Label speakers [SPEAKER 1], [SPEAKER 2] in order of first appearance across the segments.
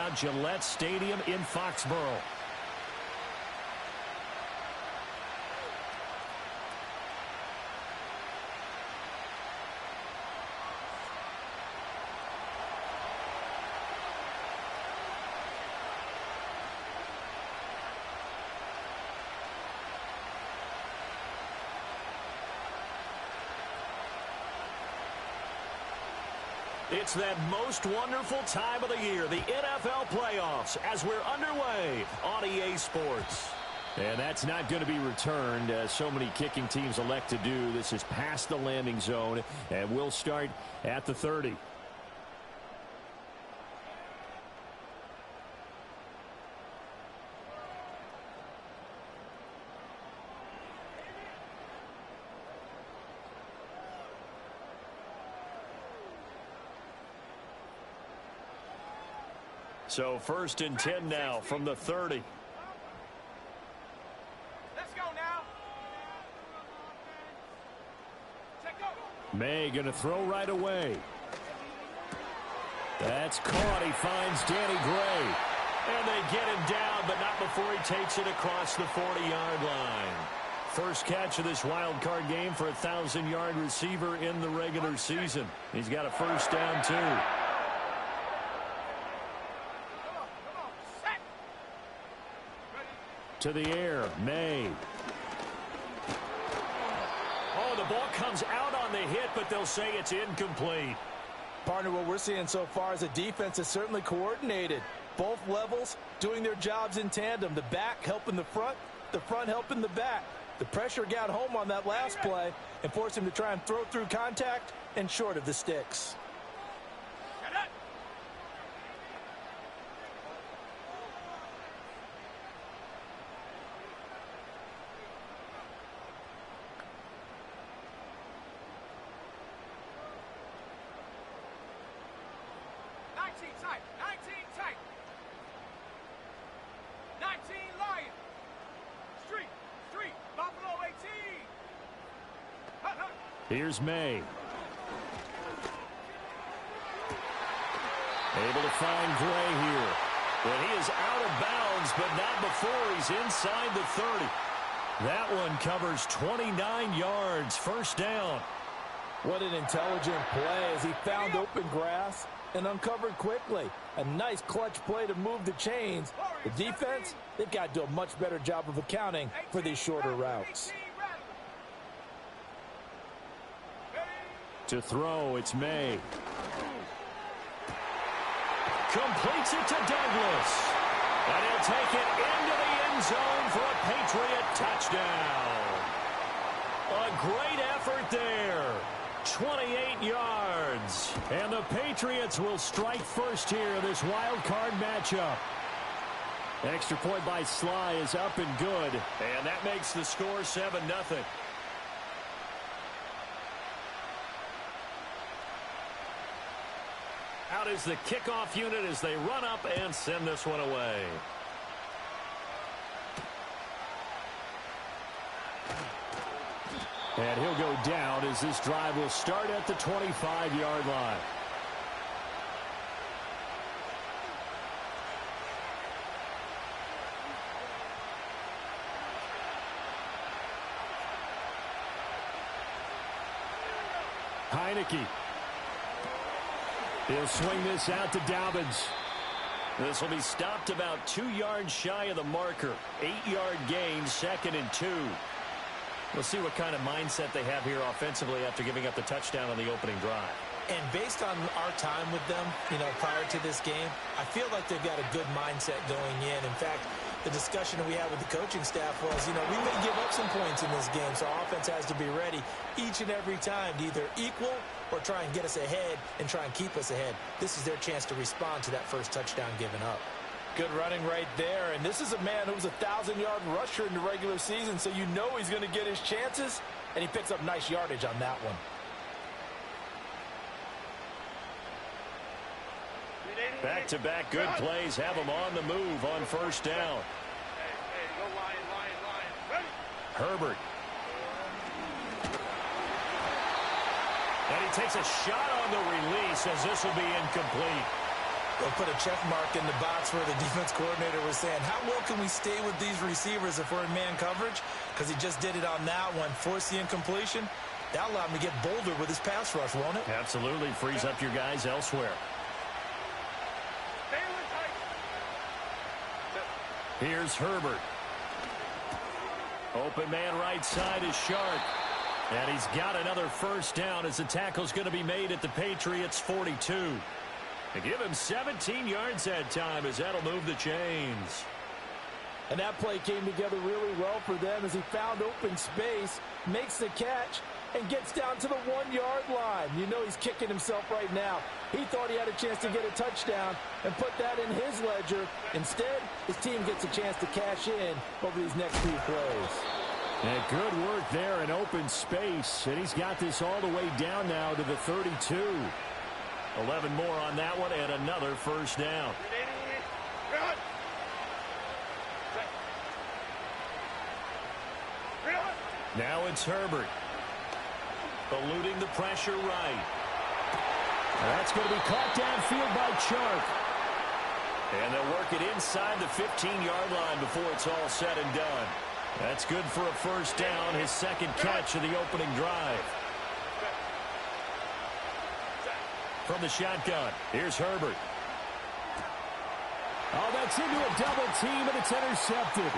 [SPEAKER 1] about Gillette Stadium in Foxborough. It's that most wonderful time of the year, the NFL playoffs, as we're underway on EA Sports. And that's not going to be returned, as so many kicking teams elect to do. This is past the landing zone, and we'll start at the 30. So 1st and 10 now from the 30.
[SPEAKER 2] Let's go now.
[SPEAKER 1] May going to throw right away. That's caught. He finds Danny Gray. And they get him down, but not before he takes it across the 40-yard line. First catch of this wild card game for a 1,000-yard receiver in the regular season. He's got a first down, too. To the air, May. Oh, the ball comes out on the hit, but they'll say it's incomplete.
[SPEAKER 3] Partner, what we're seeing so far is the defense is certainly coordinated. Both levels doing their jobs in tandem. The back helping the front helping the back. The pressure got home on that last play and forced him to try and throw through contact and short of the sticks.
[SPEAKER 1] Here's May. Able to find Gray here. And he is out of bounds, but not before he's inside the 30. That one covers 29 yards. First down.
[SPEAKER 3] What an intelligent play as he found open grass and uncovered quickly. A nice clutch play to move the chains. The defense, they've got to do a much better job of accounting for these shorter routes.
[SPEAKER 1] To throw, it's May. Completes it to Douglas. And he'll take it into the end zone for a Patriot touchdown. A great effort there. 28 yards. And the Patriots will strike first here in this wild card matchup. Extra point by Sly is up and good. And that makes the score 7-0. Out is the kickoff unit as they run up and send this one away. And he'll go down as this drive will start at the 25-yard line. Heineke. He'll swing this out to Dobbins. This will be stopped about 2 yards shy of the marker. 8-yard gain, 2nd and 2. We'll see what kind of mindset they have here offensively after giving up the touchdown on the opening drive.
[SPEAKER 3] And based on our time with them, prior to this game, I feel like they've got a good mindset going in. In fact, the discussion that we had with the coaching staff was, we may give up some points in this game, so our offense has to be ready each and every time to either equal or try and get us ahead and try and keep us ahead. This is their chance to respond to that first touchdown given up. Good running right there, and this is a man who was a 1,000-yard rusher in the regular season, so he's going to get his chances, and he picks up nice yardage on that one.
[SPEAKER 1] Back-to-back good plays have him on the move on first down. Herbert. And he takes a shot on the release as this will be incomplete.
[SPEAKER 3] They'll put a check mark in the box where the defense coordinator was saying, how well can we stay with these receivers if we're in man coverage? Because he just did it on that one, forced the incompletion. That allowed him to get bolder with his pass rush, won't it?
[SPEAKER 1] Absolutely. Frees up your guys elsewhere. Here's Herbert. Open man right side is Sharp. And he's got another first down as the tackle's going to be made at the Patriots' 42. They give him 17 yards that time as that'll move the chains.
[SPEAKER 3] And that play came together really well for them as he found open space, makes the catch, and gets down to the 1-yard line. You know he's kicking himself right now. He thought he had a chance to get a touchdown and put that in his ledger. Instead, his team gets a chance to cash in over these next few plays.
[SPEAKER 1] And good work there in open space. And he's got this all the way down now to the 32. 11 more on that one and another first down. Now it's Herbert. Eluding the pressure right. That's going to be caught downfield by Chark. And they'll work it inside the 15-yard line before it's all said and done. That's good for a first down, his second catch of the opening drive. From the shotgun, here's Herbert. Oh, that's into a double team, and it's intercepted.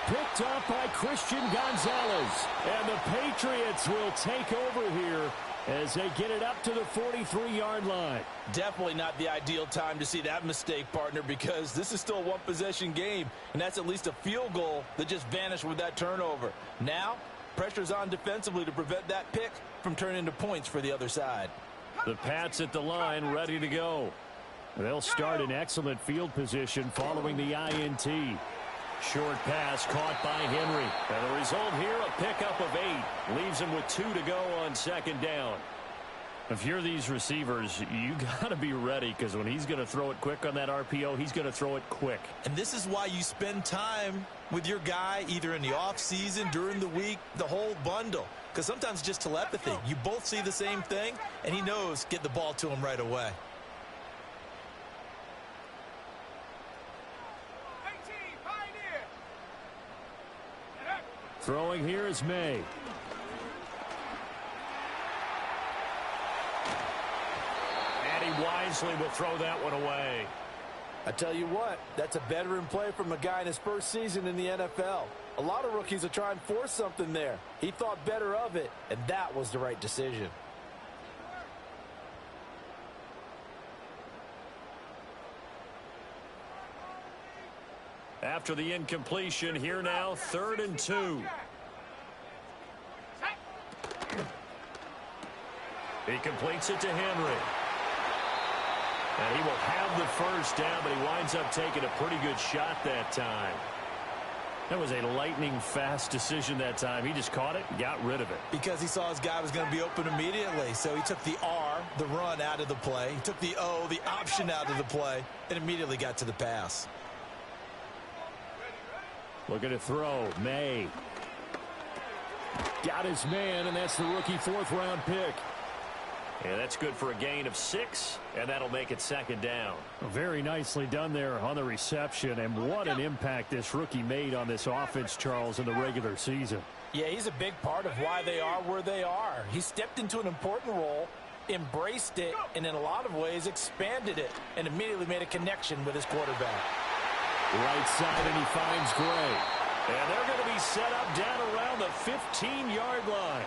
[SPEAKER 1] Picked up by Christian Gonzalez. And the Patriots will take over here as they get it up to the 43-yard line.
[SPEAKER 3] Definitely not the ideal time to see that mistake, partner, because this is still a one-possession game, and that's at least a field goal that just vanished with that turnover. Now, pressure's on defensively to prevent that pick from turning into points for the other side.
[SPEAKER 1] The Pats at the line ready to go. They'll start in excellent field position following the INT. Short pass caught by Henry. And the result here, a pickup of 8. Leaves him with 2 to go on second down. If you're these receivers, you got to be ready, because when he's going to throw it quick on that RPO, he's going to throw it quick.
[SPEAKER 3] And this is why you spend time with your guy either in the offseason, during the week, the whole bundle. Because sometimes it's just telepathy. You both see the same thing, and he knows get the ball to him right away.
[SPEAKER 1] Throwing here is May. And he wisely will throw that one away.
[SPEAKER 3] I tell you what, that's a veteran play from a guy in his first season in the NFL. A lot of rookies will try and force something there. He thought better of it, and that was the right decision.
[SPEAKER 1] After the incompletion, here now, 3rd and 2. He completes it to Henry. And he will have the first down, but he winds up taking a pretty good shot that time. That was a lightning-fast decision that time. He just caught it and got rid of it.
[SPEAKER 3] Because he saw his guy was going to be open immediately. So he took the R, the run, out of the play. He took the O, the option, out of the play, and immediately got to the pass.
[SPEAKER 1] Looking to throw. May. Got his man, and that's the rookie 4th-round pick. And that's good for a gain of 6, and that'll make it second down. Very nicely done there on the reception, and what an impact this rookie made on this offense, Charles, in the regular season.
[SPEAKER 3] Yeah, he's a big part of why they are where they are. He stepped into an important role, embraced it, and in a lot of ways expanded it, and immediately made a connection with his quarterback.
[SPEAKER 1] Right side, and he finds Gray. And they're going to be set up down around the 15-yard line.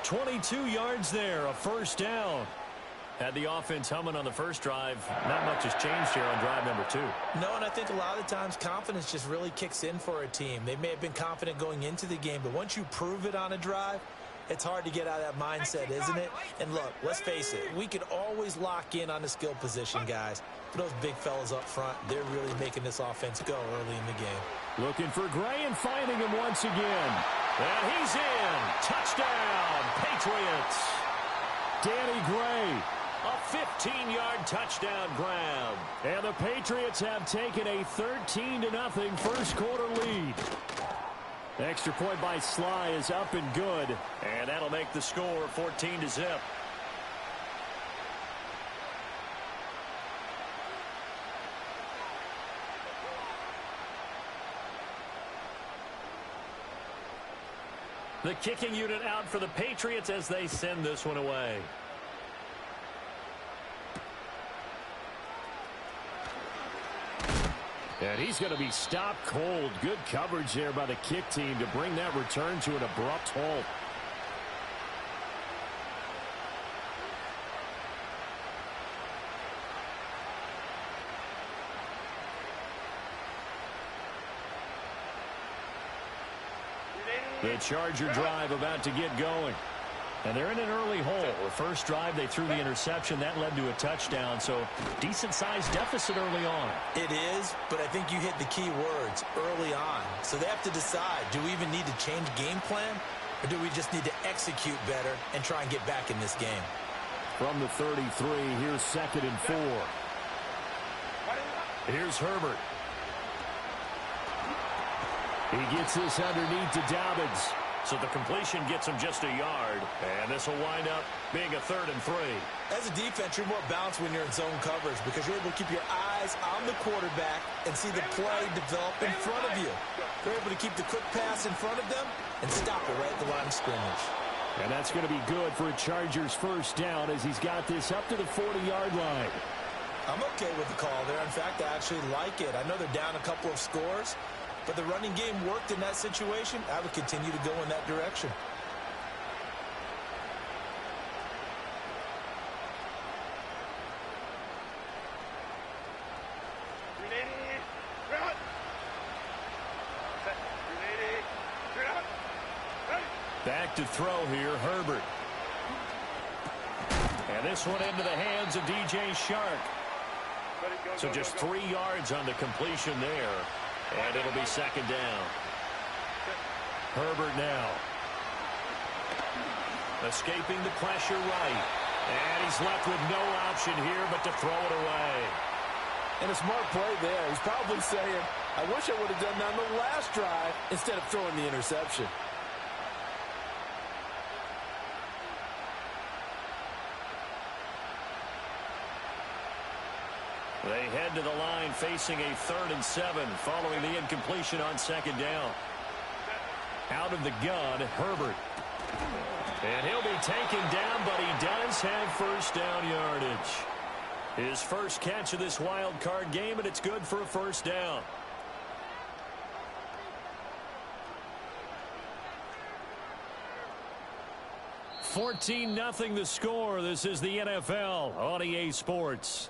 [SPEAKER 1] 22 yards there, a first down. Had the offense humming on the first drive. Not much has changed here on drive number 2.
[SPEAKER 3] No, and I think a lot of the times confidence just really kicks in for a team. They may have been confident going into the game, but once you prove it on a drive, it's hard to get out of that mindset, isn't it? And look, let's face it, we can always lock in on the skill position, guys. For those big fellas up front, they're really making this offense go early in the game.
[SPEAKER 1] Looking for Gray and finding him once again. And he's in. Touchdown, Patriots. Danny Gray, a 15-yard touchdown grab. And the Patriots have taken a 13-0 first quarter lead. Extra point by Sly is up and good. And that'll make the score 14-0. The kicking unit out for the Patriots as they send this one away. And he's going to be stopped cold. Good coverage there by the kick team to bring that return to an abrupt halt. The Charger drive about to get going. And they're in an early hole. The first drive, they threw the interception. That led to a touchdown, so decent-sized deficit early on.
[SPEAKER 3] It is, but I think you hit the key words, early on. So they have to decide, do we even need to change game plan, or do we just need to execute better and try and get back in this game?
[SPEAKER 1] From the 33, here's 2nd and 4. Here's Herbert. He gets this underneath to Dobbins. So the completion gets him just a yard. And this will wind up being a 3rd and 3.
[SPEAKER 3] As a defense, you're more balanced when you're in zone coverage because you're able to keep your eyes on the quarterback and see the play develop in front of you. They're able to keep the quick pass in front of them and stop it right at the line of scrimmage.
[SPEAKER 1] And that's going to be good for a Chargers first down as he's got this up to the 40-yard line.
[SPEAKER 3] I'm okay with the call there. In fact, I actually like it. I know they're down a couple of scores, but the running game worked in that situation. I would continue to go in that direction.
[SPEAKER 1] Back to throw here, Herbert. And this one into the hands of DJ Shark. So just 3 yards on the completion there. And it'll be 2nd down. Herbert now. Escaping the pressure right. And he's left with no option here but to throw it away.
[SPEAKER 3] And a smart play there. He's probably saying, I wish I would have done that on the last drive instead of throwing the interception.
[SPEAKER 1] They head to the line facing a 3rd and 7 following the incompletion on 2nd down. Out of the gun, Herbert. And he'll be taken down, but he does have first down yardage. His first catch of this wild card game, and it's good for a first down. $14-0 the score. This is the NFL on EA Sports.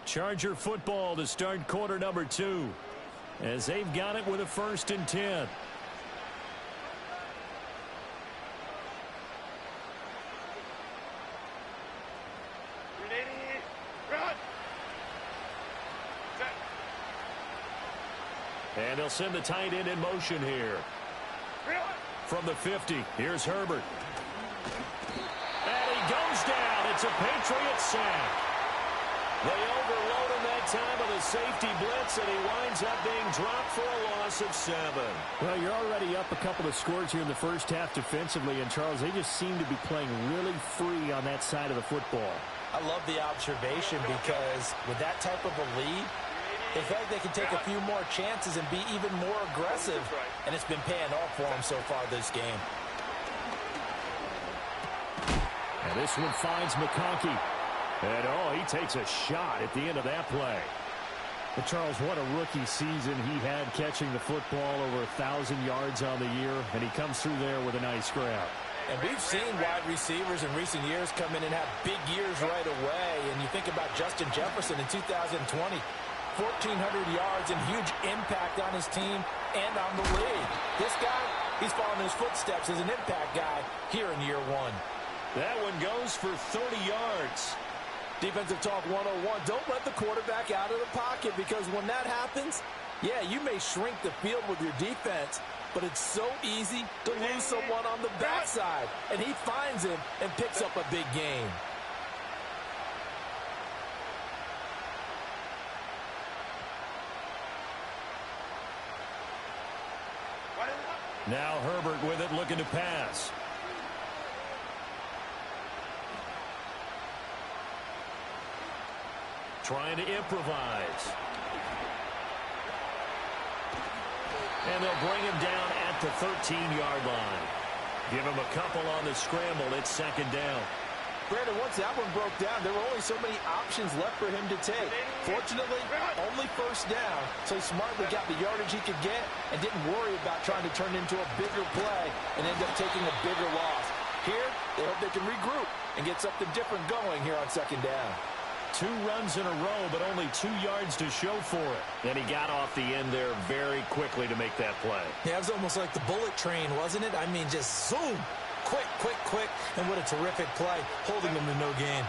[SPEAKER 1] Charger football to start quarter number 2 as they've got it with a 1st and 10. And they'll send the tight end in motion here. From the 50, here's Herbert. And he goes down. It's a Patriot sack. They overload him that time with a safety blitz, and he winds up being dropped for a loss of 7. Well, you're already up a couple of scores here in the first half defensively, and Charles, they just seem to be playing really free on that side of the football.
[SPEAKER 3] I love the observation because with that type of a lead, they feel like they can take a few more chances and be even more aggressive, and it's been paying off for them so far this game.
[SPEAKER 1] And this one finds McConkey. And, he takes a shot at the end of that play. But, Charles, what a rookie season he had catching the football over 1,000 yards on the year, and he comes through there with a nice grab.
[SPEAKER 3] And we've seen wide receivers in recent years come in and have big years right away. And you think about Justin Jefferson in 2020, 1,400 yards and huge impact on his team and on the league. This guy, he's following his footsteps as an impact guy here in year 1.
[SPEAKER 1] That one goes for 30 yards.
[SPEAKER 3] Defensive talk 101. Don't let the quarterback out of the pocket because when that happens, yeah, you may shrink the field with your defense, but it's so easy to lose someone on the backside. And he finds him and picks up a big gain.
[SPEAKER 1] Now Herbert with it, looking to pass. Trying to improvise. And they'll bring him down at the 13-yard line. Give him a couple on the scramble. It's second down.
[SPEAKER 3] Brandon, once that one broke down, there were only so many options left for him to take. Fortunately, only first down, so he smartly got the yardage he could get and didn't worry about trying to turn into a bigger play and end up taking a bigger loss. Here, they hope they can regroup and get something different going here on second down.
[SPEAKER 1] 2 runs in a row, but only 2 yards to show for it. And he got off the end there very quickly to make that play.
[SPEAKER 3] Yeah, it was almost like the bullet train, wasn't it? I mean, just zoom. Quick, quick, quick, and what a terrific play, holding them to no gain.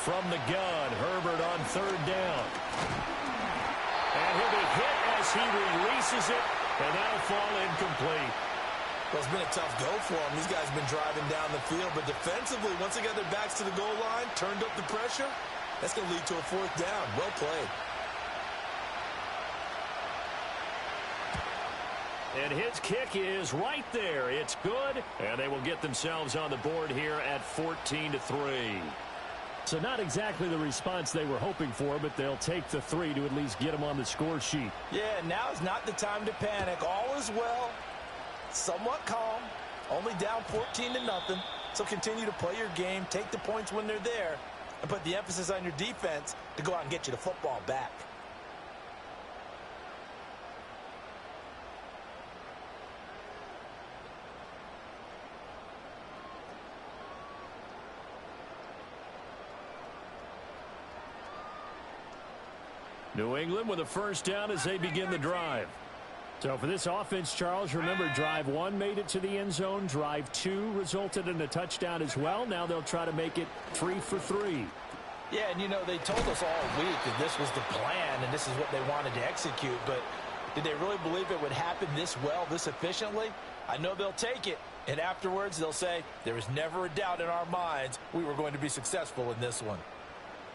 [SPEAKER 1] From the gun, Herbert on third down. And he'll be hit as he releases it, and that'll fall incomplete.
[SPEAKER 3] Well, it's been a tough go for them. These guys have been driving down the field, but defensively, once they got their backs to the goal line, turned up the pressure, that's going to lead to a fourth down. Well played.
[SPEAKER 1] And his kick is right there. It's good, and they will get themselves on the board here at 14-3. So not exactly the response they were hoping for, but they'll take the 3 to at least get them on the score sheet.
[SPEAKER 3] Yeah, now is not the time to panic. All is well, somewhat calm, only down 14-0. So continue to play your game, take the points when they're there, and put the emphasis on your defense to go out and get you the football back.
[SPEAKER 1] New England with a first down as they begin the drive. So for this offense, Charles, remember drive 1 made it to the end zone. Drive 2 resulted in a touchdown as well. Now they'll try to make it 3 for 3.
[SPEAKER 3] Yeah, and you know, they told us all week that this was the plan and this is what they wanted to execute. But did they really believe it would happen this well, this efficiently? I know they'll take it. And afterwards, they'll say, there was never a doubt in our minds we were going to be successful in this one.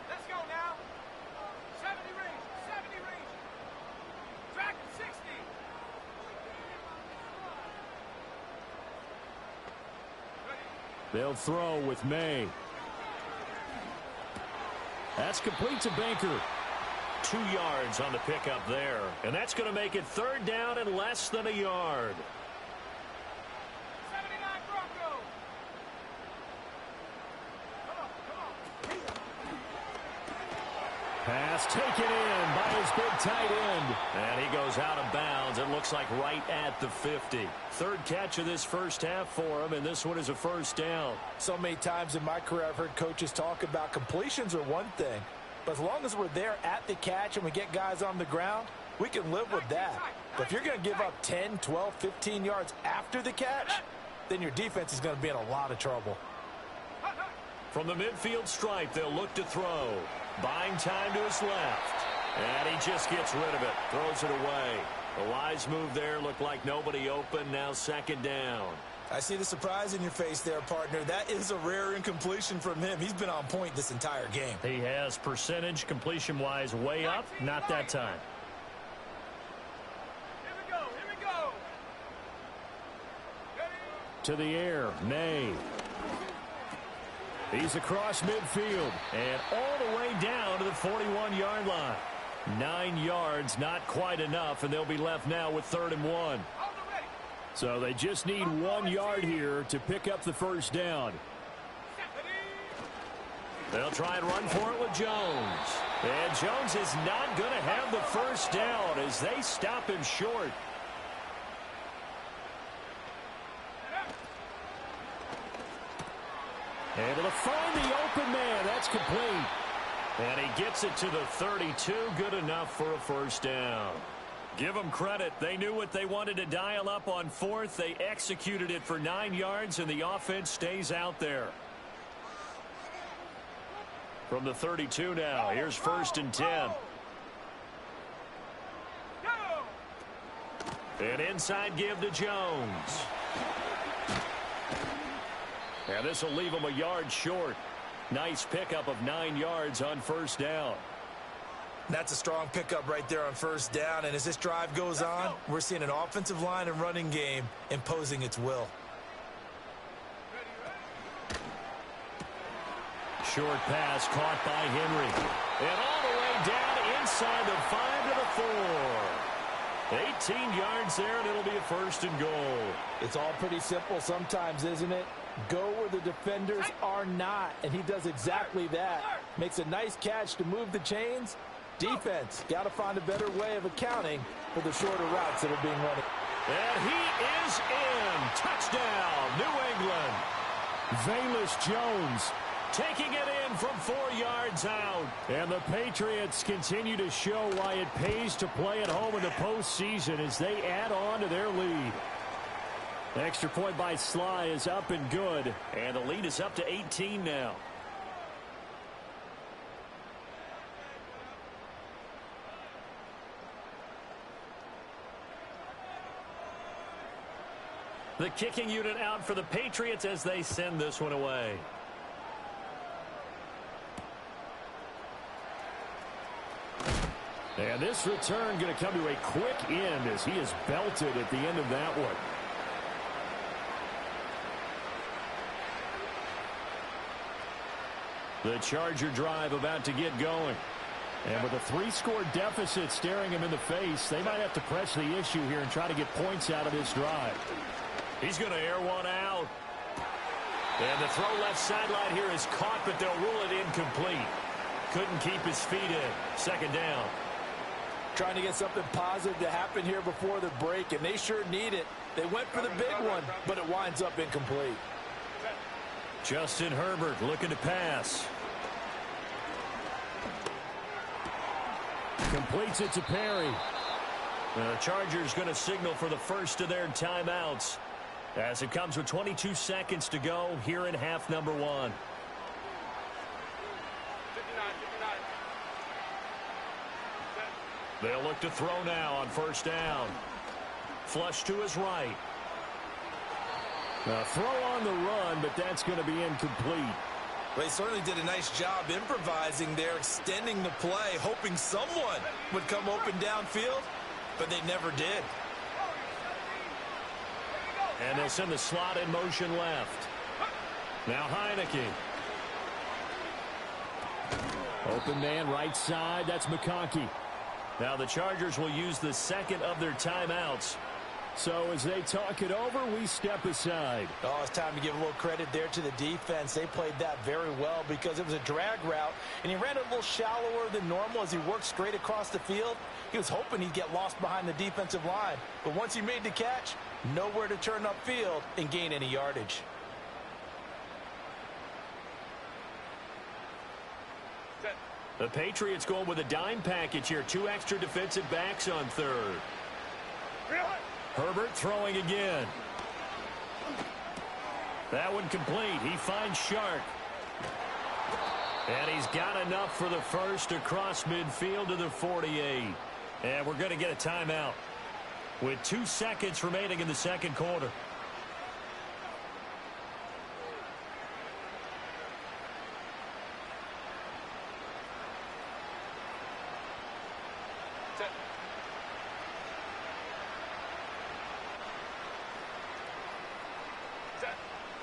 [SPEAKER 2] Let's go now. 70 range. Track 60.
[SPEAKER 1] They'll throw with May. That's complete to Baker. 2 yards on the pickup there. And that's going to make it third down and less than a yard.
[SPEAKER 2] 79 Broncos. Come on.
[SPEAKER 1] Pass taken in by his big tight end. And he goes out of bounds. It looks like right at the 50. Third catch of this first half for him, and this one is a first down.
[SPEAKER 3] So many times in my career I've heard coaches talk about completions are one thing, but as long as we're there at the catch and we get guys on the ground, we can live with that. But if you're going to give up 10, 12, 15 yards after the catch, then your defense is going to be in a lot of trouble.
[SPEAKER 1] From the midfield stripe, they'll look to throw. Buying time to his left. And he just gets rid of it. Throws it away. The wise move there looked like nobody open. Now second down.
[SPEAKER 3] I see the surprise in your face there, partner. That is a rare incompletion from him. He's been on point this entire game.
[SPEAKER 1] He has percentage completion-wise way up. Not that time.
[SPEAKER 2] Here we go. Ready?
[SPEAKER 1] To the air. May. He's across midfield and all the way down to the 41-yard line. 9 yards, not quite enough, and they'll be left now with 3rd and 1. So they just need 1 yard here to pick up the first down. They'll try and run for it with Jones. And Jones is not going to have the first down as they stop him short. Able to find the open man. That's complete. And he gets it to the 32. Good enough for a first down. Give them credit. They knew what they wanted to dial up on 4th. They executed it for 9 yards, and the offense stays out there. From the 32 now, here's 1st and 10. An inside give to Jones. And this will leave him a yard short. Nice pickup of 9 yards on first down.
[SPEAKER 3] That's a strong pickup right there on first down. And as this drive goes on, we're seeing an offensive line and running game imposing its will.
[SPEAKER 1] Short pass caught by Henry. And all the way down inside the 5 to the 4. 18 yards there, and it'll be a 1st and goal.
[SPEAKER 3] It's all pretty simple sometimes, isn't it? Go where the defenders are not, and he does exactly that. Makes a nice catch to move the chains. Defense, got to find a better way of accounting for the shorter routes that are being run.
[SPEAKER 1] And he is in. Touchdown, New England. Velus Jones taking it in from 4 yards out. And the Patriots continue to show why it pays to play at home in the postseason as they add on to their lead. Extra point by Sly is up and good. And the lead is up to 18 now. The kicking unit out for the Patriots as they send this one away. And this return going to come to a quick end as he is belted at the end of that one. The Charger drive about to get going. And with a 3-score deficit staring him in the face, they might have to press the issue here and try to get points out of this drive. He's going to air one out. And the throw left sideline here is caught, but they'll rule it incomplete. Couldn't keep his feet in. 2nd down.
[SPEAKER 3] Trying to get something positive to happen here before the break, and they sure need it. They went for the big one, but it winds up incomplete.
[SPEAKER 1] Justin Herbert looking to pass. Completes it to Perry. The Chargers going to signal for the first of their timeouts as it comes with 22 seconds to go here in half number 1.
[SPEAKER 2] 59.
[SPEAKER 1] They'll look to throw now on 1st down. Flush to his right. A throw on the run, but that's going to be incomplete.
[SPEAKER 3] They certainly did a nice job improvising there, extending the play, hoping someone would come open downfield, but they never did.
[SPEAKER 1] And they'll send the slot in motion left. Now Heineke. Open man right side. That's McConkey. Now the Chargers will use the 2nd of their timeouts. So as they talk it over, we step aside.
[SPEAKER 3] Oh, it's time to give a little credit there to the defense. They played that very well because it was a drag route, and he ran it a little shallower than normal as he worked straight across the field. He was hoping he'd get lost behind the defensive line. But once he made the catch, nowhere to turn upfield and gain any yardage.
[SPEAKER 1] The Patriots going with a dime package here. 2 extra defensive backs on 3rd. Herbert throwing again. That one complete. He finds Shark. And he's got enough for the first across midfield to the 48. And we're going to get a timeout with 2 seconds remaining in the 2nd quarter.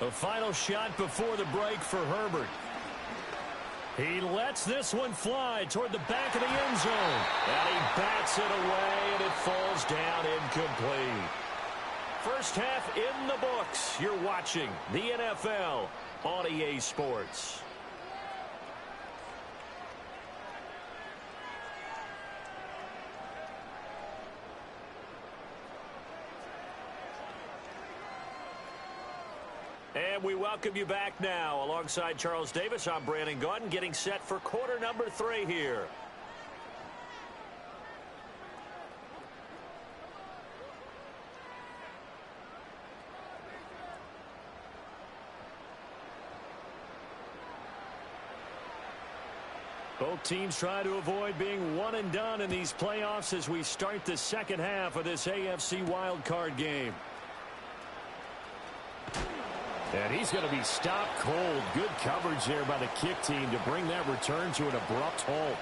[SPEAKER 1] A final shot before the break for Herbert. He lets this one fly toward the back of the end zone. And he bats it away, and it falls down incomplete. First half in the books. You're watching the NFL on EA Sports. And we welcome you back now. Alongside Charles Davis, I'm Brandon Gaudin, getting set for quarter number 3 here. Both teams try to avoid being one and done in these playoffs as we start the 2nd half of this AFC wildcard game. And he's going to be stopped cold. Good coverage there by the kick team to bring that return to an abrupt halt.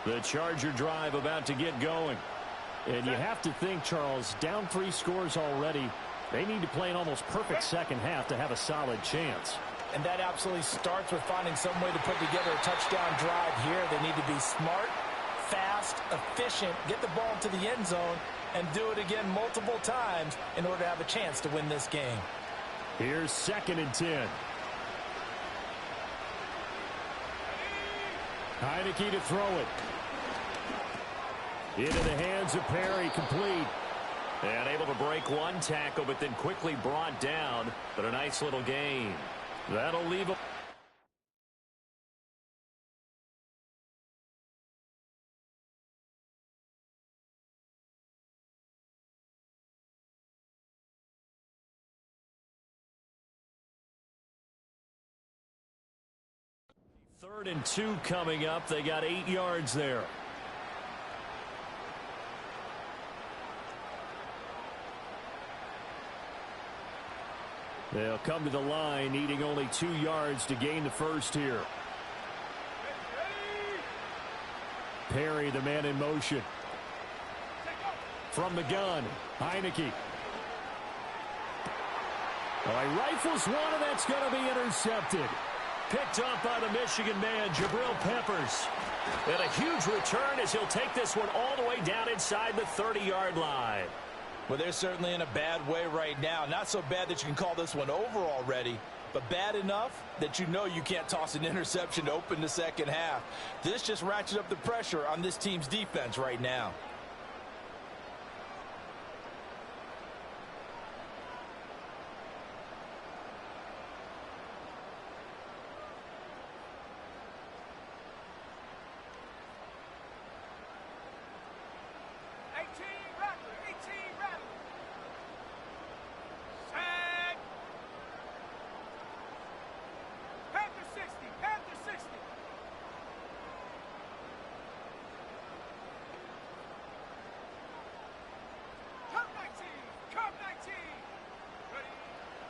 [SPEAKER 1] The Charger drive about to get going. And you have to think, Charles, down 3 scores already. They need to play an almost perfect second half to have a solid chance.
[SPEAKER 3] And that absolutely starts with finding some way to put together a touchdown drive here. They need to be smart, fast, efficient, get the ball to the end zone, and do it again multiple times in order to have a chance to win this game.
[SPEAKER 1] Here's 2nd and 10. Heineke to throw it. Into the hands of Perry, complete.
[SPEAKER 4] And able to break one tackle, but then quickly brought down. But a nice little gain.
[SPEAKER 1] That'll leave a... Third and 2 coming up. They got 8 yards there. They'll come to the line, needing only 2 yards to gain the first here. Perry, the man in motion. From the gun, Heineke. He rifles one, and that's going to be intercepted. Picked up by the Michigan man, Jabril Peppers. And a huge return as he'll take this one all the way down inside the 30-yard line.
[SPEAKER 3] Well, they're certainly in a bad way right now. Not so bad that you can call this one over already, but bad enough that you know you can't toss an interception to open the second half. This just ratchets up the pressure on this team's defense right now.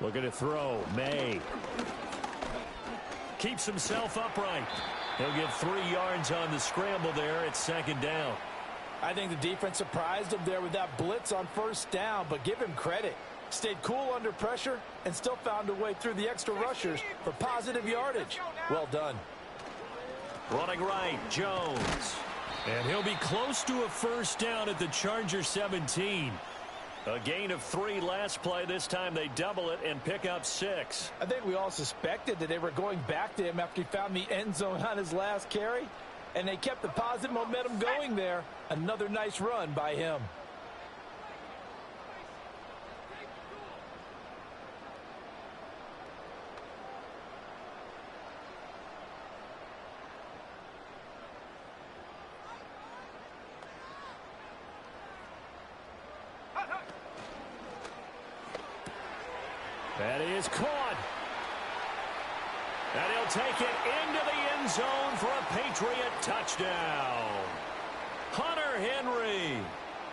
[SPEAKER 1] Looking to throw. May. Keeps himself upright. He'll get 3 yards on the scramble there. It's 2nd down.
[SPEAKER 3] I think the defense surprised him there with that blitz on 1st down, but give him credit. Stayed cool under pressure and still found a way through the extra rushers for positive yardage. Well done.
[SPEAKER 1] Running right, Jones. And he'll be close to a 1st down at the Charger 17. A gain of 3 last play. This time they double it and pick up 6.
[SPEAKER 3] I think we all suspected that they were going back to him after he found the end zone on his last carry. And they kept the positive momentum going there. Another nice run by him.
[SPEAKER 1] That is caught. And he'll take it into the end zone for a Patriot touchdown. Hunter Henry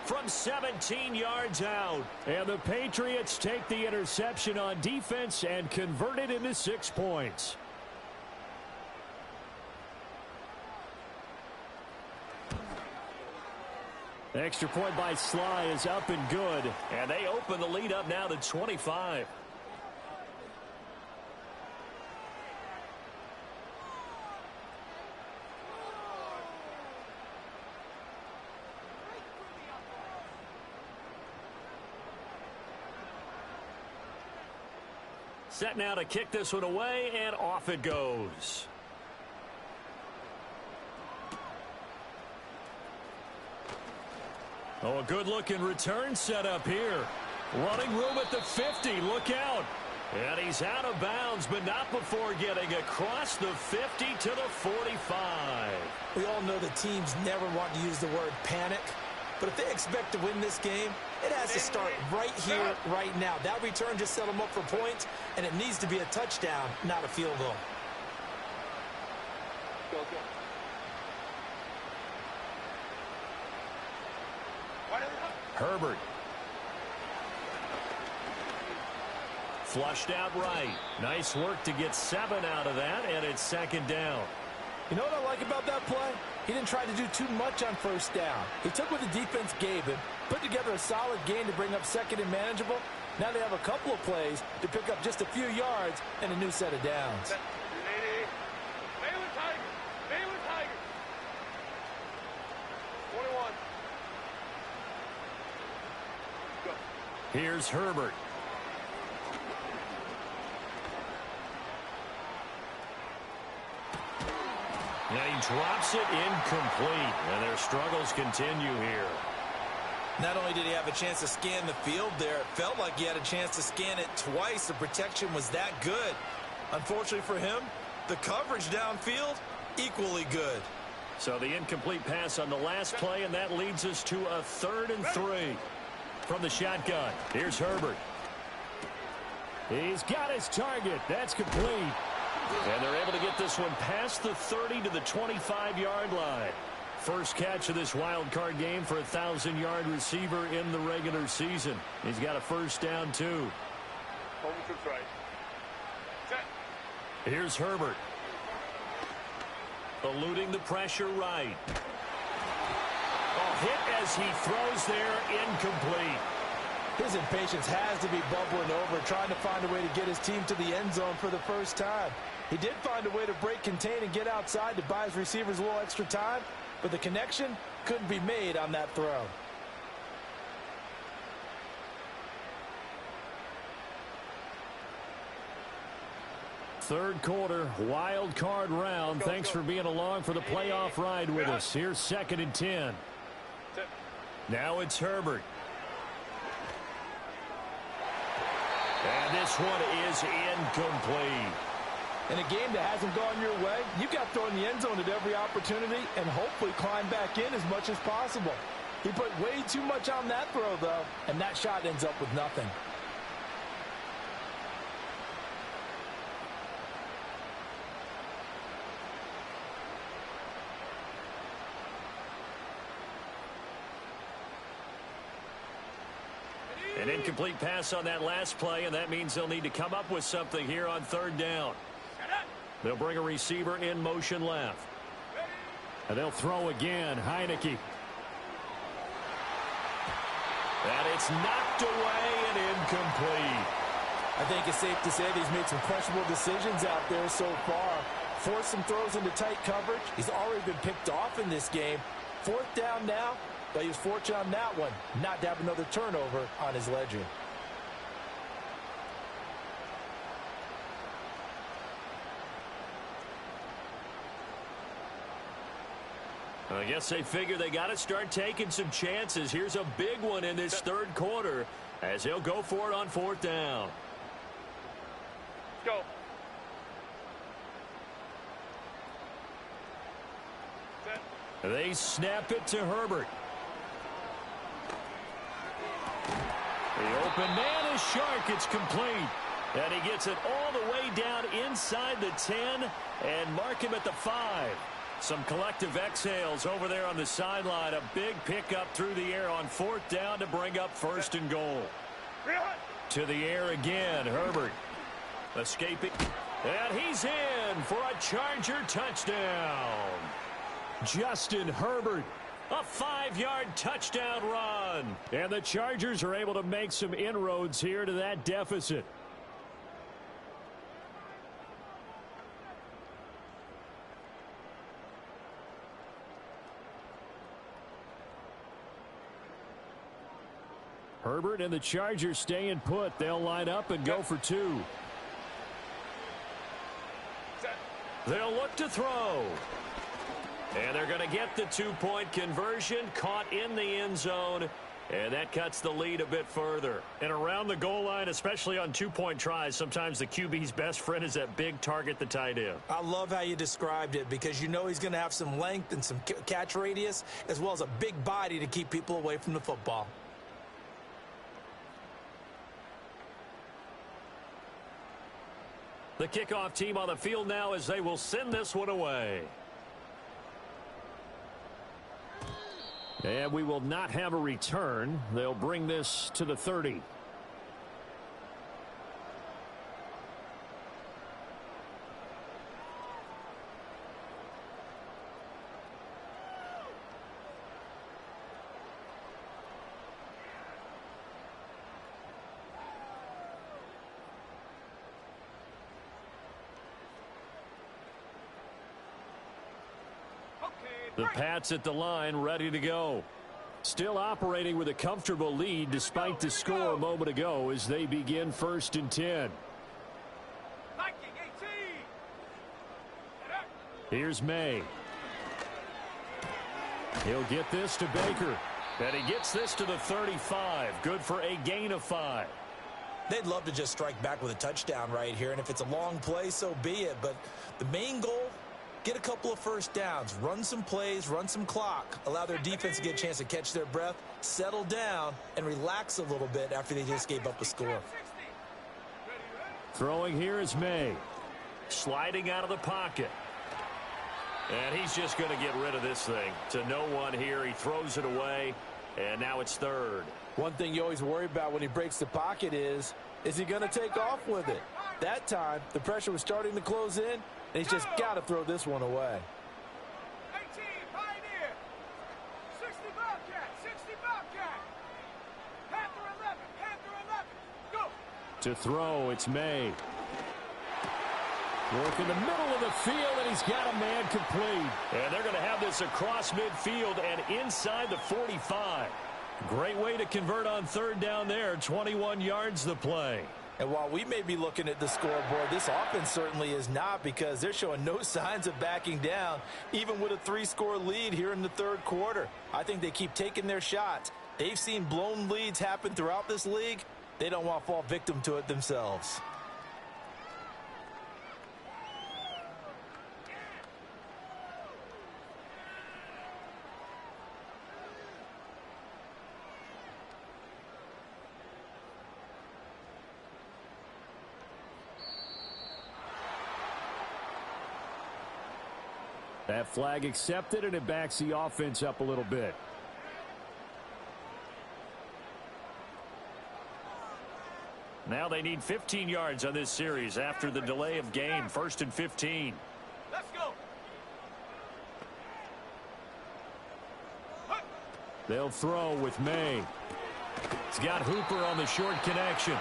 [SPEAKER 1] from 17 yards out. And the Patriots take the interception on defense and convert it into 6 points. Extra point by Sly is up and good. And they open the lead up now to 25. Set now to kick this one away, and off it goes. Oh, a good-looking return set up here. Running room at the 50. Look out. And he's out of bounds, but not before getting across the 50 to the 45.
[SPEAKER 3] We all know the teams never want to use the word panic. But if they expect to win this game, it has to start right here, right now. That return just set them up for points, and it needs to be a touchdown, not a field goal.
[SPEAKER 1] Herbert. Flushed out right. Nice work to get 7 out of that, and it's 2nd down.
[SPEAKER 3] You know what I like about that play? He didn't try to do too much on first down. He took what the defense gave him, put together a solid gain to bring up second and manageable. Now they have a couple of plays to pick up just a few yards and a new set of downs.
[SPEAKER 2] Baylor Tigers. Baylor Tigers. 21. Go.
[SPEAKER 4] Here's Herbert. And he drops it incomplete. And their struggles continue here.
[SPEAKER 3] Not only did he have a chance to scan the field there, it felt like he had a chance to scan it twice. The protection was that good. Unfortunately for him, the coverage downfield, equally good.
[SPEAKER 4] So the incomplete pass on the last play, and that leads us to a 3rd and 3. From the shotgun, here's Herbert. He's got his target. That's complete. And they're able to get this one past the 30 to the 25-yard line. First catch of this wild card game for a 1,000-yard receiver in the regular season. He's got a first down, too.
[SPEAKER 2] Home troops right. Set.
[SPEAKER 4] Here's Herbert. Eluding the pressure right. A hit as he throws there, incomplete.
[SPEAKER 3] His impatience has to be bubbling over, trying to find a way to get his team to the end zone for the first time. He did find a way to break contain and get outside to buy his receivers a little extra time, but the connection couldn't be made on that throw.
[SPEAKER 4] Third quarter, wild card round. Thanks for being along for the playoff ride with us. Here's 2nd and 10. Now it's Herbert. And this one is incomplete.
[SPEAKER 3] In a game that hasn't gone your way, you've got to throw in the end zone at every opportunity and hopefully climb back in as much as possible. He put way too much on that throw, though, and that shot ends up with nothing.
[SPEAKER 4] An incomplete pass on that last play, and that means they'll need to come up with something here on 3rd down. They'll bring a receiver in motion left. And they'll throw again. Heineke. And it's knocked away and incomplete.
[SPEAKER 3] I think it's safe to say that he's made some questionable decisions out there so far. Forced some throws into tight coverage. He's already been picked off in this game. 4th down now. But he was fortunate on that one, not to have another turnover on his ledger.
[SPEAKER 4] I guess they figure they got to start taking some chances. Here's a big one in this 3rd quarter as he'll go for it on 4th down.
[SPEAKER 2] Go. Set.
[SPEAKER 4] They snap it to Herbert. The open man is Shark. It's complete. And he gets it all the way down inside the 10 and mark him at the 5. Some collective exhales over there on the sideline. A big pickup through the air on 4th down to bring up 1st and goal. To the air again, Herbert. Escaping. And he's in for a Charger touchdown. Justin Herbert. A 5-yard touchdown run. And the Chargers are able to make some inroads here to that deficit. Herbert and the Chargers staying put. They'll line up and go for 2. They'll look to throw. And they're going to get the 2-point conversion, caught in the end zone, and that cuts the lead a bit further. And around the goal line, especially on 2-point tries, sometimes the QB's best friend is that big target, the tight end.
[SPEAKER 3] I love how you described it because you know he's going to have some length and some catch radius as well as a big body to keep people away from the football.
[SPEAKER 4] The kickoff team on the field now as they will send this one away. And we will not have a return. They'll bring this to the 30. The Pats at the line, ready to go. Still operating with a comfortable lead despite the score a moment ago as they begin 1st and 10. Here's May. He'll get this to Baker. And he gets this to the 35. Good for a gain of 5.
[SPEAKER 3] They'd love to just strike back with a touchdown right here, and if it's a long play, so be it. But the main goal, get a couple of first downs, run some plays, run some clock, allow their defense to get a chance to catch their breath, settle down, and relax a little bit after they just gave up a score.
[SPEAKER 4] Throwing here is May. Sliding out of the pocket. And he's just going to get rid of this thing. To no one here. He throws it away, and now it's 3rd.
[SPEAKER 5] One thing you always worry about when he breaks the pocket is he going to take off with it? That time, the pressure was starting to close in, and he's just got to throw this one away.
[SPEAKER 2] 18, Pioneer. 60 Bobcat, 60 Bobcat. Panther 11, Panther 11. Go.
[SPEAKER 4] To throw, it's May. Work in the middle of the field, and he's got a man complete. And they're going to have this across midfield and inside the 45. Great way to convert on 3rd down there. 21 yards the play.
[SPEAKER 3] And while we may be looking at the scoreboard, this offense certainly is not, because they're showing no signs of backing down, even with a 3-score lead here in the 3rd quarter. I think they keep taking their shots. They've seen blown leads happen throughout this league. They don't want to fall victim to it themselves.
[SPEAKER 4] That flag accepted, and it backs the offense up a little bit. Now they need 15 yards on this series after the delay of game. 1st and 15.
[SPEAKER 2] Let's go.
[SPEAKER 4] They'll throw with May. He's got Hooper on the short connection.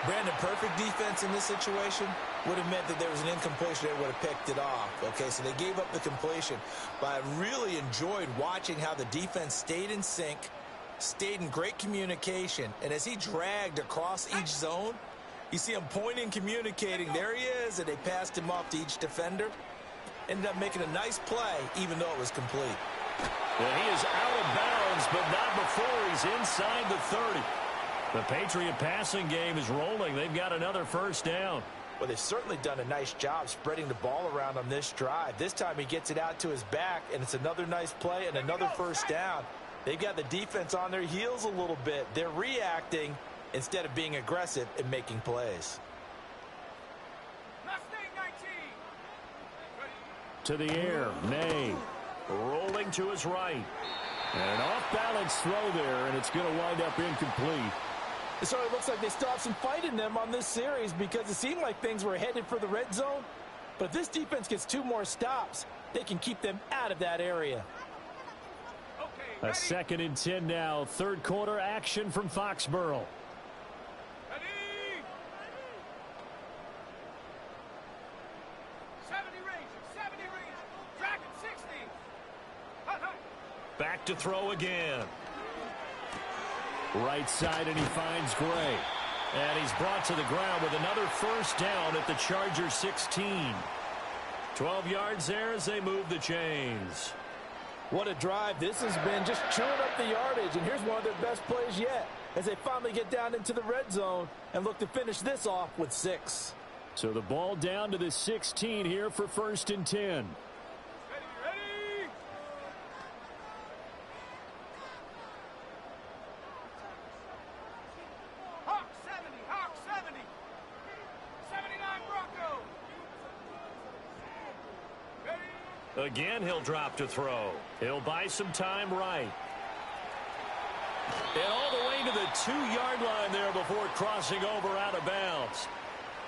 [SPEAKER 3] Brandon, perfect defense in this situation would have meant that there was an incompletion. They would have picked it off. Okay, so they gave up the completion. But I really enjoyed watching how the defense stayed in sync, stayed in great communication. And as he dragged across each zone, you see him pointing, communicating. There he is, and they passed him off to each defender. Ended up making a nice play, even though it was complete.
[SPEAKER 4] And he is out of bounds, but not before he's inside the 30. The Patriot passing game is rolling. They've got another 1st down.
[SPEAKER 3] Well, they've certainly done a nice job spreading the ball around on this drive. This time he gets it out to his back, and it's another nice play and another 1st down. They've got the defense on their heels a little bit. They're reacting instead of being aggressive and making plays.
[SPEAKER 4] To the air, May. Rolling to his right. And an off-balance throw there, and it's going to wind up incomplete.
[SPEAKER 5] So it looks like they still have some fight in them on this series, because it seemed like things were headed for the red zone. But if this defense gets 2 more stops, they can keep them out of that area.
[SPEAKER 4] A 2nd and 10 now. 3rd quarter action from Foxborough.
[SPEAKER 2] Ready. 70 range. Dragon 60.
[SPEAKER 4] Back to throw again. Right side, and he finds Gray. And he's brought to the ground with another 1st down at the Chargers 16. 12 yards there as they move the chains.
[SPEAKER 5] What a drive this has been, just chewing up the yardage. And here's one of their best plays yet, as they finally get down into the red zone and look to finish this off with 6.
[SPEAKER 4] So the ball down to the 16 here for 1st and 10.
[SPEAKER 2] Ready. Hawk 70. 79 Bronco. Ready.
[SPEAKER 4] Again, he'll drop to throw. He'll buy some time right. And all the way to the 2-yard line there before crossing over out of bounds.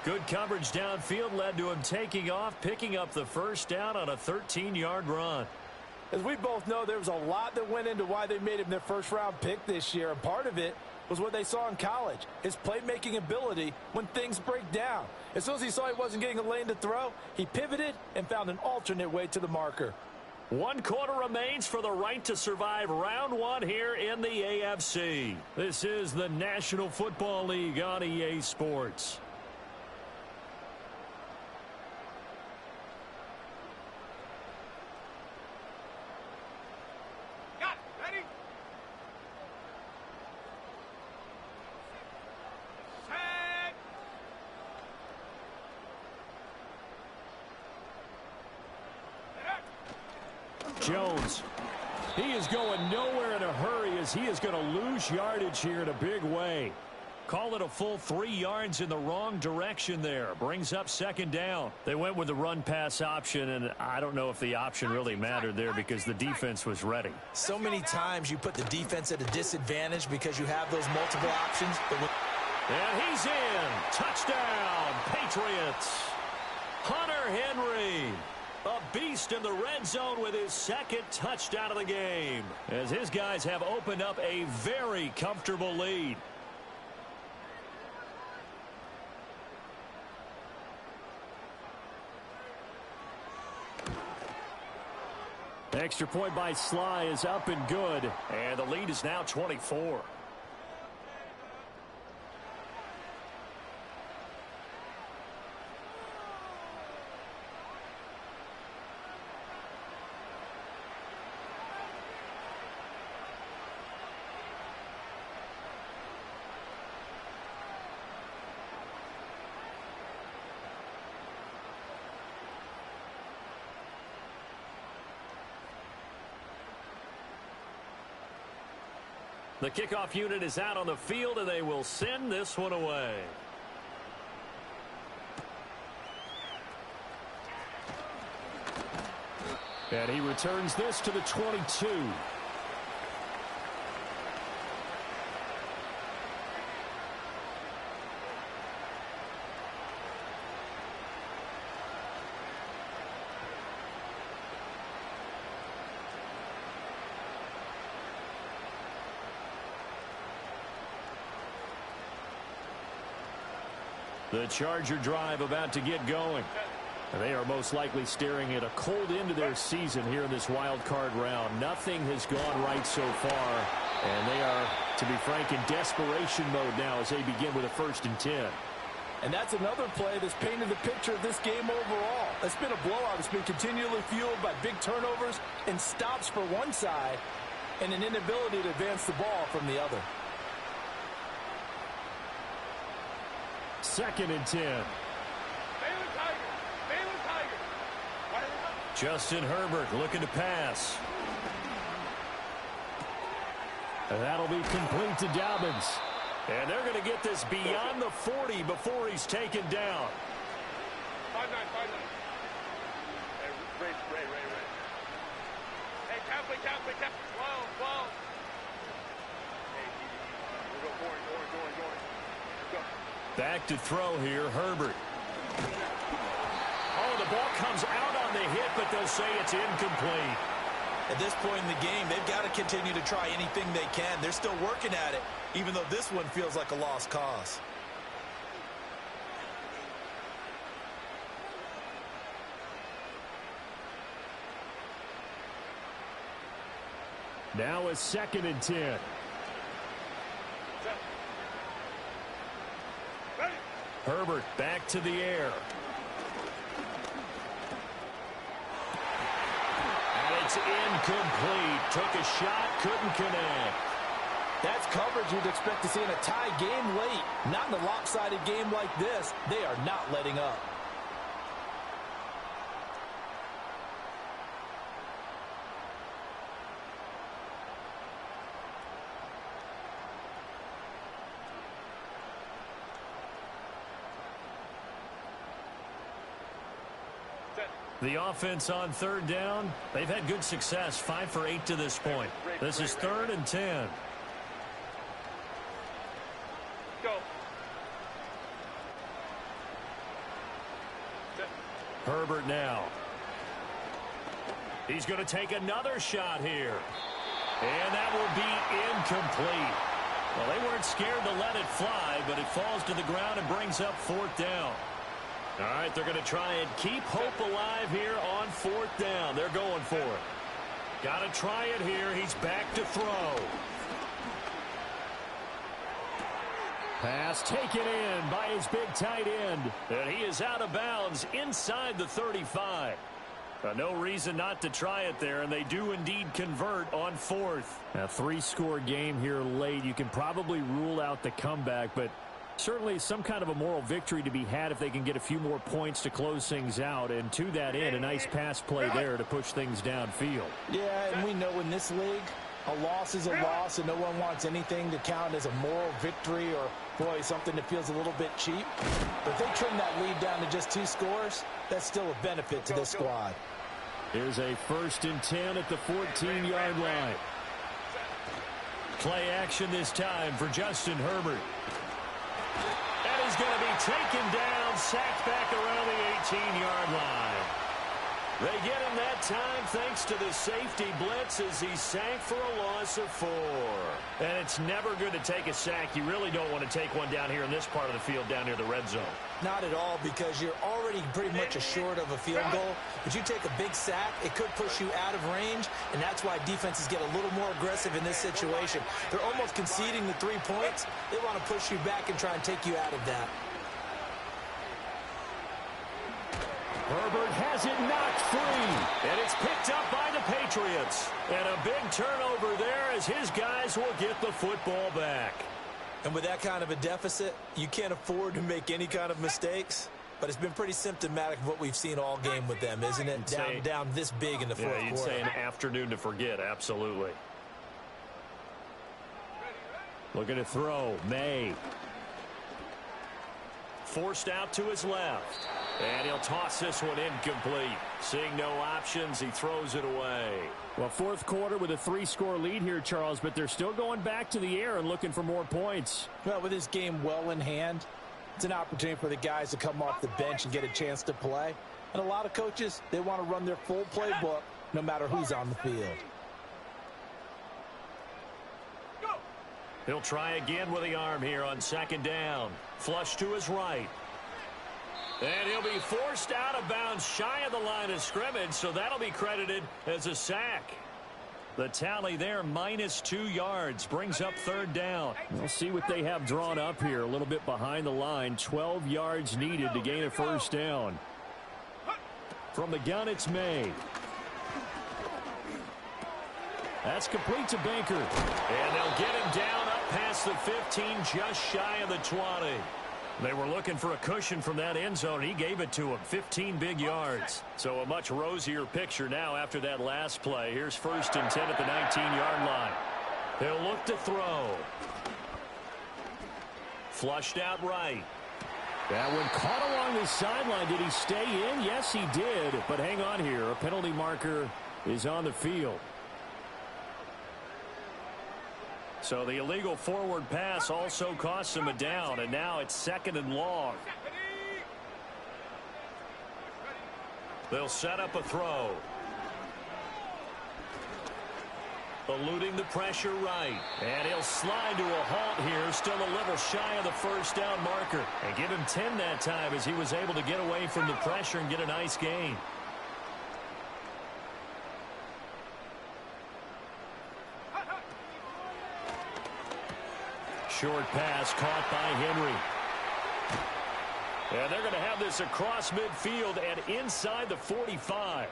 [SPEAKER 4] Good coverage downfield led to him taking off, picking up the 1st down on a 13-yard run.
[SPEAKER 5] As we both know, there was a lot that went into why they made him their 1st-round pick this year, and part of it was what they saw in college, his playmaking ability when things break down. As soon as he saw he wasn't getting a lane to throw, he pivoted and found an alternate way to the marker.
[SPEAKER 4] One quarter remains for the right to survive round one here in the AFC. This is the National Football League on EA Sports.
[SPEAKER 2] Got it. Ready? Set.
[SPEAKER 4] Jones. He is going nowhere in a hurry as he is going to lose yardage here in a big way. Call it a full 3 yards in the wrong direction there. Brings up second down. They went with the run-pass option, and I don't know if the option really mattered there because the defense was ready.
[SPEAKER 3] So many times you put the defense at a disadvantage because you have those multiple options.
[SPEAKER 4] And he's in. Touchdown, Patriots. Hunter Henry. A beast in the red zone with his second touchdown of the game, as his guys have opened up a very comfortable lead. Extra point by Sly is up and good, and the lead is now 24. The kickoff unit is out on the field, and they will send this one away. And he returns this to the 22. The Charger drive about to get going. They are most likely staring at a cold end to their season here in this wild card round. Nothing has gone right so far, and they are, to be frank, in desperation mode now as they begin with a 1st and 10.
[SPEAKER 5] And that's another play that's painted the picture of this game overall. It's been a blowout. It's been continually fueled by big turnovers and stops for one side and an inability to advance the ball from the other.
[SPEAKER 4] 2nd and 10.
[SPEAKER 2] Baylor Tiger. Baylor Tiger.
[SPEAKER 4] Justin Herbert looking to pass. And that'll be complete to Dobbins. And they're going to get this beyond the 40 before he's taken down.
[SPEAKER 2] 5-9. Hey, Ray. Hey, Capley. 12. Hey, we'll go going. Let's go.
[SPEAKER 4] Back to throw here, Herbert. Oh, the ball comes out on the hit, but they'll say it's incomplete.
[SPEAKER 3] At this point in the game, they've got to continue to try anything they can. They're still working at it, even though this one feels like a lost cause.
[SPEAKER 4] Now a 2nd and 10. Herbert back to the air. And it's incomplete. Took a shot, couldn't connect.
[SPEAKER 5] That's coverage you'd expect to see in a tie game late. Not in a lopsided game like this. They are not letting up.
[SPEAKER 4] The offense on 3rd down, they've had good success, 5 for 8 to this point. This is 3rd and 10.
[SPEAKER 2] Go.
[SPEAKER 4] Herbert now. He's going to take another shot here. And that will be incomplete. Well, they weren't scared to let it fly, but it falls to the ground and brings up 4th down. All right, they're going to try and keep hope alive here on 4th down. They're going for it. Got to try it here. He's back to throw. Pass taken in by his big tight end. And he is out of bounds inside the 35. No reason not to try it there, and they do indeed convert on fourth. A three-score game here late. You can probably rule out the comeback, but certainly some kind of a moral victory to be had if they can get a few more points to close things out. And to that end, a nice pass play there to push things downfield.
[SPEAKER 3] Yeah, and we know in this league, a loss is a loss, and no one wants anything to count as a moral victory or, boy, something that feels a little bit cheap. But if they trim that lead down to just 2 scores, that's still a benefit to this squad.
[SPEAKER 4] Here's a 1st and 10 at the 14-yard line. Play action this time for Justin Herbert. And he's going to be taken down, sacked back around the 18-yard line. They get him that time thanks to the safety blitz as he sank for a loss of 4. And it's never good to take a sack. You really don't want to take one down here in this part of the field down near the red zone.
[SPEAKER 3] Not at all, because you're already pretty much assured of a field goal. But you take a big sack, it could push you out of range, and that's why defenses get a little more aggressive in this situation. They're almost conceding the 3 points. They want to push you back and try and take you out of that.
[SPEAKER 4] Herbert has it knocked free, and it's picked up by the Patriots. And a big turnover there as his guys will get the football back.
[SPEAKER 3] And with that kind of a deficit, you can't afford to make any kind of mistakes. But it's been pretty symptomatic of what we've seen all game with them, isn't it? Down this big in the fourth quarter.
[SPEAKER 4] You'd say an afternoon to forget, absolutely. Looking to throw, May. Forced out to his left. And he'll toss this one incomplete. Seeing no options, he throws it away. Well, fourth quarter with a 3-score lead here, Charles, but they're still going back to the air and looking for more points.
[SPEAKER 3] Well, with this game well in hand, it's an opportunity for the guys to come off the bench and get a chance to play. And a lot of coaches, they want to run their full playbook no matter who's on the field.
[SPEAKER 4] He'll try again with the arm here on 2nd down. Flush to his right. And he'll be forced out of bounds shy of the line of scrimmage, so that'll be credited as a sack. The tally there, -2 yards, brings up 3rd down. We'll see what they have drawn up here, a little bit behind the line. 12 yards needed to gain a 1st down. From the gun, it's May. That's complete to Baker. And they'll get him down up past the 15, just shy of the 20. They were looking for a cushion from that end zone. He gave it to him. 15 big yards. So a much rosier picture now after that last play. Here's 1st and 10 at the 19-yard line. They'll look to throw. Flushed out right. That one caught along the sideline. Did he stay in? Yes, he did. But hang on here. A penalty marker is on the field. So the illegal forward pass also costs him a down, and now it's 2nd and long. They'll set up a throw. Eluding the pressure right. And he'll slide to a halt here, still a little shy of the 1st down marker. And give him 10 that time as he was able to get away from the pressure and get a nice gain. Short pass caught by Henry. And they're going to have this across midfield and inside the 45.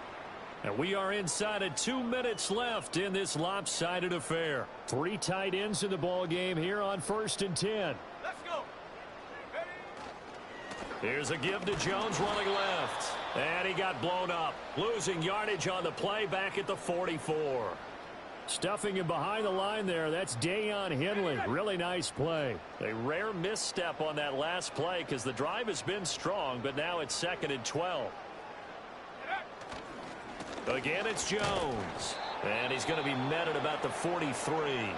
[SPEAKER 4] And we are inside of 2 minutes left in this lopsided affair. 3 tight ends in the ball game here on 1st and 10.
[SPEAKER 2] Let's go. Ready?
[SPEAKER 4] Here's a give to Jones running left. And he got blown up. Losing yardage on the play back at the 44. Stuffing him behind the line there. That's Dayon Henley. Really nice play. A rare misstep on that last play because the drive has been strong, but now it's 2nd and 12. Again, it's Jones. And he's going to be met at about the 43.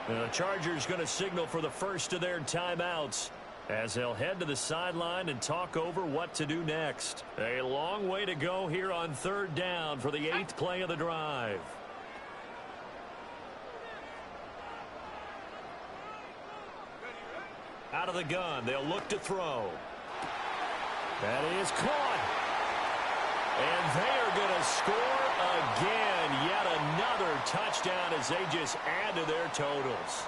[SPEAKER 4] The Chargers going to signal for the first of their timeouts as they'll head to the sideline and talk over what to do next. A long way to go here on 3rd down for the 8th play of the drive. Out of the gun, they'll look to throw. That is caught. And they are going to score again. Yet touchdown as they just add to their totals.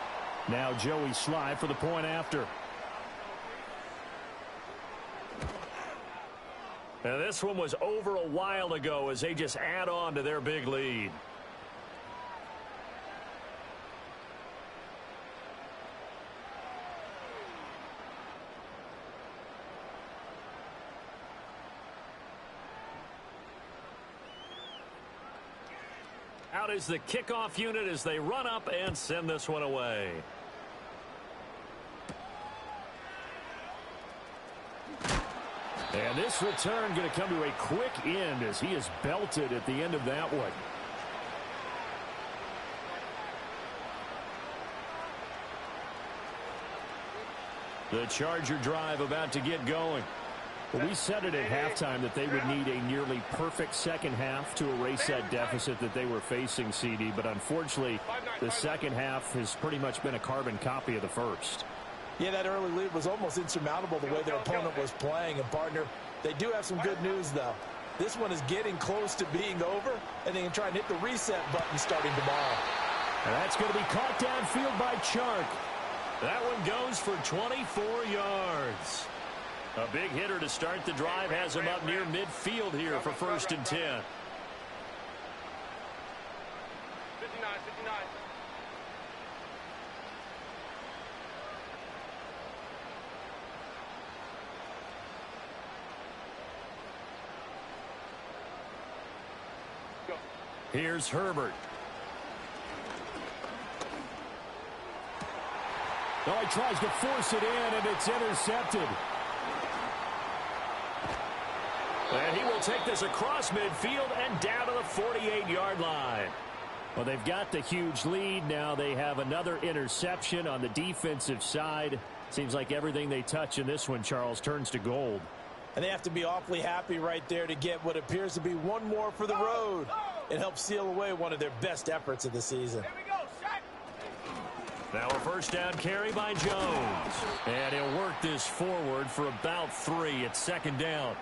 [SPEAKER 1] Now Joey Sly for the point after.
[SPEAKER 4] Now this one was over a while ago as they just add on to their big lead. Out is the kickoff unit as they run up and send this one away.
[SPEAKER 1] And this return going to come to a quick end as he is belted at the end of that one.
[SPEAKER 4] The Charger drive about to get going.
[SPEAKER 1] Well, we said it at halftime that they would need a nearly perfect second half to erase that deficit that they were facing, CD. But unfortunately, the second half has pretty much been a carbon copy of the first.
[SPEAKER 3] Yeah, that early lead was almost insurmountable the way their opponent was playing. And, partner, they do have some good news, though. This one is getting close to being over, and they can try and hit the reset button starting tomorrow.
[SPEAKER 1] And that's going to be caught downfield by Chark.
[SPEAKER 4] That one goes for 24 yards. A big hitter to start the drive has him up near midfield here for 1st and 10.
[SPEAKER 2] 59, 59.
[SPEAKER 4] Here's Herbert.
[SPEAKER 1] Oh, he tries to force it in, and it's intercepted.
[SPEAKER 4] And he will take this across midfield and down to the 48-yard line.
[SPEAKER 1] Well, they've got the huge lead. Now they have another interception on the defensive side. Seems like everything they touch in this one, Charles, turns to gold.
[SPEAKER 3] And they have to be awfully happy right there to get what appears to be one more for the road. It helps seal away one of their best efforts of the season.
[SPEAKER 2] Here we go, Shaq.
[SPEAKER 4] Now a first down carry by Jones. And he'll work this forward for about 3 at 2nd down.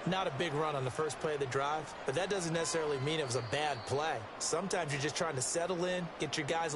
[SPEAKER 3] Not a big run on the first play of the drive, but that doesn't necessarily mean it was a bad play. Sometimes you're just trying to settle in, get your guys